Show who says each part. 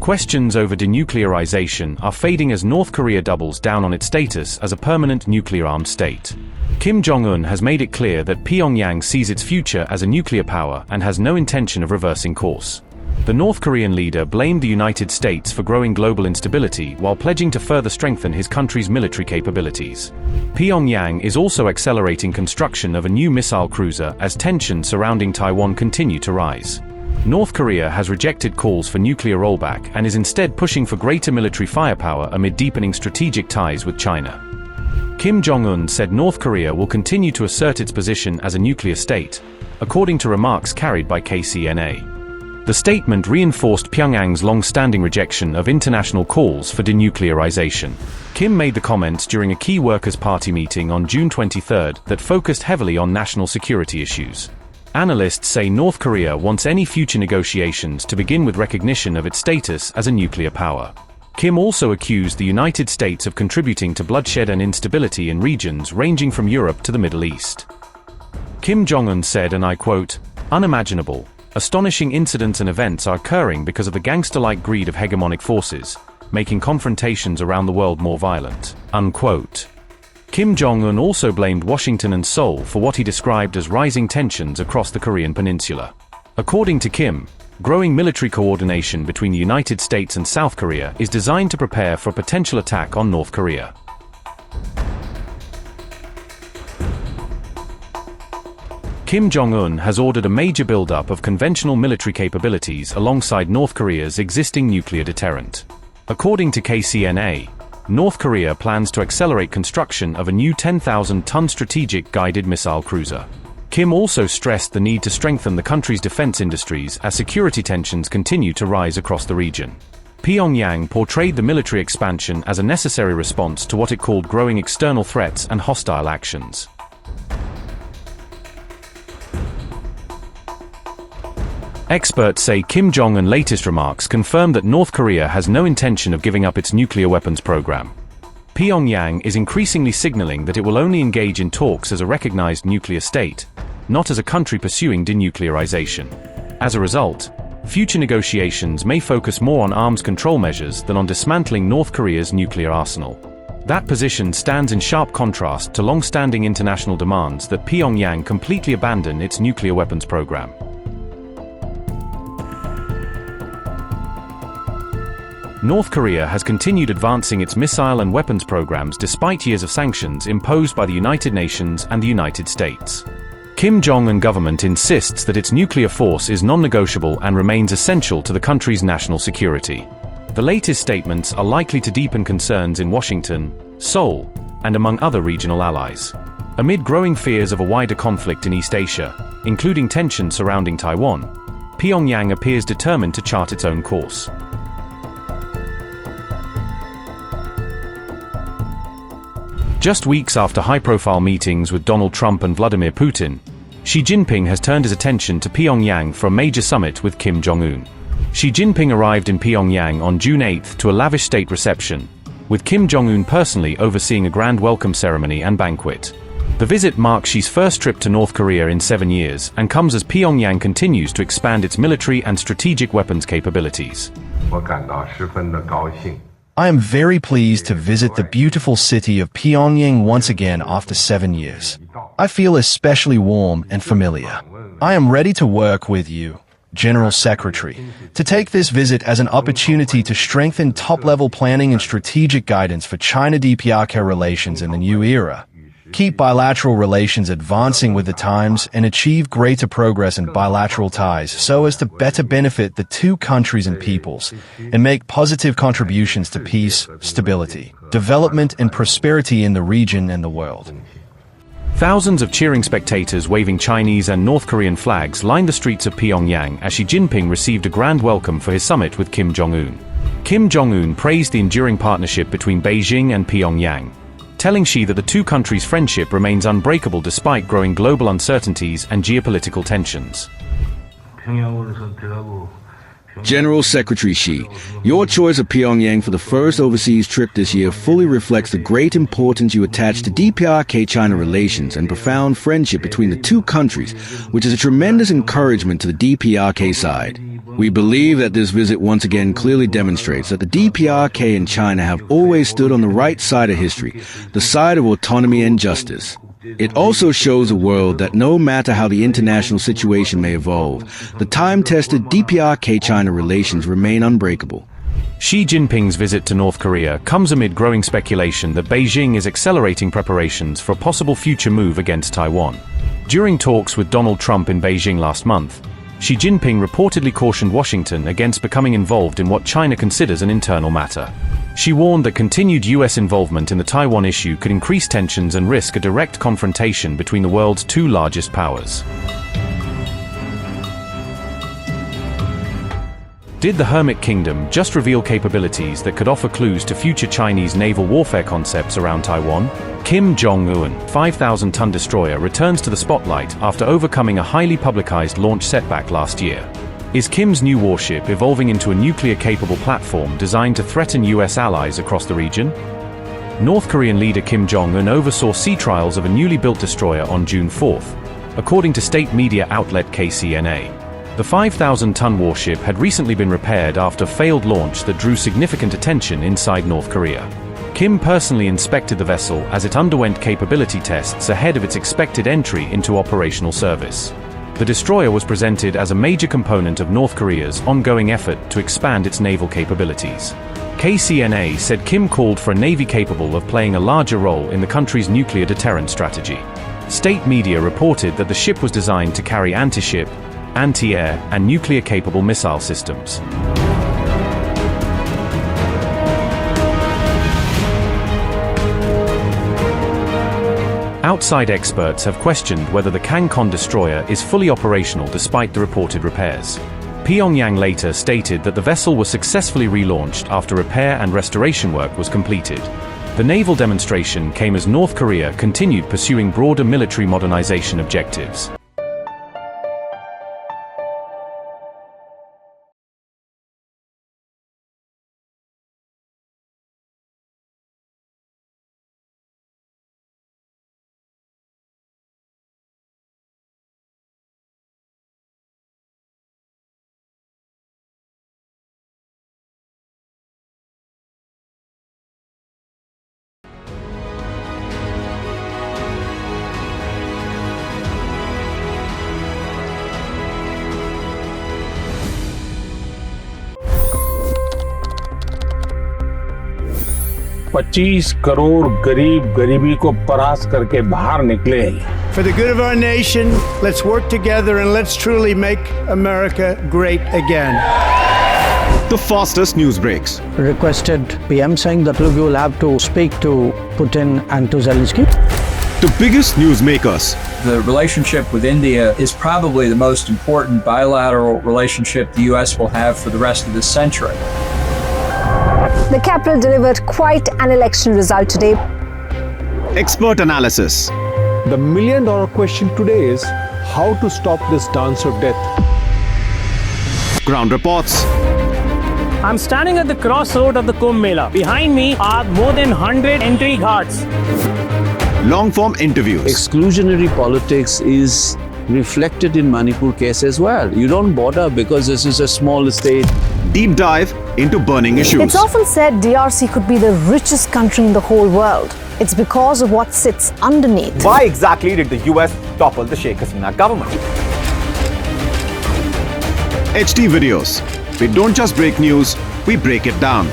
Speaker 1: Questions over denuclearization are fading as North Korea doubles down on its status as a permanent nuclear-armed state. Kim Jong Un has made it clear that Pyongyang sees its future as a nuclear power and has no intention of reversing course. The North Korean leader blamed the United States for growing global instability while pledging to further strengthen his country's military capabilities. Pyongyang is also accelerating construction of a new missile cruiser as tensions surrounding Taiwan continue to rise. North Korea has rejected calls for nuclear rollback and is instead pushing for greater military firepower amid deepening strategic ties with China. Kim Jong Un said North Korea will continue to assert its position as a nuclear state, according to remarks carried by KCNA. The statement reinforced Pyongyang's long-standing rejection of international calls for denuclearization. Kim made the comments during a key Workers' Party meeting on June 23 that focused heavily on national security issues. Analysts say North Korea wants any future negotiations to begin with recognition of its status as a nuclear power. Kim also accused the United States of contributing to bloodshed and instability in regions ranging from Europe to the Middle East. Kim Jong Un said, and I quote, "Unimaginable, astonishing incidents and events are occurring because of the gangster-like greed of hegemonic forces, making confrontations around the world more violent," unquote. Kim Jong Un also blamed Washington and Seoul for what he described as rising tensions across the Korean peninsula. According to Kim, growing military coordination between the United States and South Korea is designed to prepare for a potential attack on North Korea. Kim Jong Un has ordered a major buildup of conventional military capabilities alongside North Korea's existing nuclear deterrent. According to KCNA, North Korea plans to accelerate construction of a new 10,000-ton strategic guided missile cruiser. Kim also stressed the need to strengthen the country's defense industries as security tensions continue to rise across the region. Pyongyang portrayed the military expansion as a necessary response to what it called growing external threats and hostile actions. Experts say Kim Jong Un's latest remarks confirm that North Korea has no intention of giving up its nuclear weapons program. Pyongyang is increasingly signaling that it will only engage in talks as a recognized nuclear state, not as a country pursuing denuclearization. As a result, future negotiations may focus more on arms control measures than on dismantling North Korea's nuclear arsenal. That position stands in sharp contrast to long-standing international demands that Pyongyang completely abandon its nuclear weapons program. North Korea has continued advancing its missile and weapons programs despite years of sanctions imposed by the United Nations and the United States. Kim Jong Un government insists that its nuclear force is non-negotiable and remains essential to the country's national security. The latest statements are likely to deepen concerns in Washington, Seoul, and among other regional allies. Amid growing fears of a wider conflict in East Asia, including tensions surrounding Taiwan, Pyongyang appears determined to chart its own course. Just weeks after high-profile meetings with Donald Trump and Vladimir Putin, Xi Jinping has turned his attention to Pyongyang for a major summit with Kim Jong Un. Xi Jinping arrived in Pyongyang on June 8 to a lavish state reception, with Kim Jong Un personally overseeing a grand welcome ceremony and banquet. The visit marks Xi's first trip to North Korea in 7 years and comes as Pyongyang continues to expand its military and strategic weapons capabilities.
Speaker 2: I am very pleased to visit the beautiful city of Pyongyang once again after 7 years. I feel especially warm and familiar. I am ready to work with you, General Secretary, to take this visit as an opportunity to strengthen top-level planning and strategic guidance for China-DPRK relations in the new era. Keep bilateral relations advancing with the times and achieve greater progress in bilateral ties so as to better benefit the two countries and peoples, and make positive contributions to peace, stability, development, and prosperity in the region and the world.
Speaker 1: Thousands of cheering spectators waving Chinese and North Korean flags lined the streets of Pyongyang as Xi Jinping received a grand welcome for his summit with Kim Jong Un. Kim Jong Un praised the enduring partnership between Beijing and Pyongyang, telling Xi that the two countries' friendship remains unbreakable despite growing global uncertainties and geopolitical tensions.
Speaker 3: General Secretary Xi, your choice of Pyongyang for the first overseas trip this year fully reflects the great importance you attach to DPRK-China relations and profound friendship between the two countries, which is a tremendous encouragement to the DPRK side. We believe that this visit once again clearly demonstrates that the DPRK and China have always stood on the right side of history, the side of autonomy and justice. It also shows the world that no matter how the international situation may evolve, the time-tested DPRK-China relations remain unbreakable.
Speaker 1: Xi Jinping's visit to North Korea comes amid growing speculation that Beijing is accelerating preparations for a possible future move against Taiwan. During talks with Donald Trump in Beijing last month, Xi Jinping reportedly cautioned Washington against becoming involved in what China considers an internal matter. She warned that continued US involvement in the Taiwan issue could increase tensions and risk a direct confrontation between the world's two largest powers. Did the Hermit Kingdom just reveal capabilities that could offer clues to future Chinese naval warfare concepts around Taiwan? Kim Jong Un, 5,000-ton destroyer, returns to the spotlight after overcoming a highly publicized launch setback last year. Is Kim's new warship evolving into a nuclear-capable platform designed to threaten US allies across the region? North Korean leader Kim Jong Un oversaw sea trials of a newly built destroyer on June 4th, according to state media outlet KCNA. The 5,000-ton warship had recently been repaired after a failed launch that drew significant attention inside North Korea. Kim personally inspected the vessel as it underwent capability tests ahead of its expected entry into operational service. The destroyer was presented as a major component of North Korea's ongoing effort to expand its naval capabilities. KCNA said Kim called for a navy capable of playing a larger role in the country's nuclear deterrent strategy. State media reported that the ship was designed to carry anti-ship, anti-air, and nuclear-capable missile systems. Outside experts have questioned whether the Kangkon destroyer is fully operational despite the reported repairs. Pyongyang later stated that the vessel was successfully relaunched after repair and restoration work was completed. The naval demonstration came as North Korea continued pursuing broader military modernization objectives.
Speaker 4: $25 crore गरीब गरीबी को परास्त करके बाहर निकले।
Speaker 5: For the good of our nation, let's work together and let's truly make America great again.
Speaker 6: The fastest news breaks.
Speaker 7: Requested PM saying that look, you will have to speak to Putin and to Zelensky.
Speaker 6: The biggest news makers.
Speaker 8: The relationship with India is probably the most important bilateral relationship the US will have for the rest of this century.
Speaker 9: The capital delivered quite an election result today.
Speaker 6: Expert analysis.
Speaker 10: The million-dollar question today is how to stop this dance of death.
Speaker 6: Ground reports.
Speaker 11: I'm standing at the crossroad of the Kumbh Mela. Behind me are more than 100 entry guards.
Speaker 6: Long-form interviews.
Speaker 12: Exclusionary politics is reflected in Manipur case as well. You don't bother because this is a small state.
Speaker 6: Deep dive into burning issues.
Speaker 9: It's often said DRC could be the richest country in the whole world. It's because of what sits underneath.
Speaker 13: Why exactly did the US topple the Sheikh Hasina government?
Speaker 6: HD videos. We don't just break news, we break it down.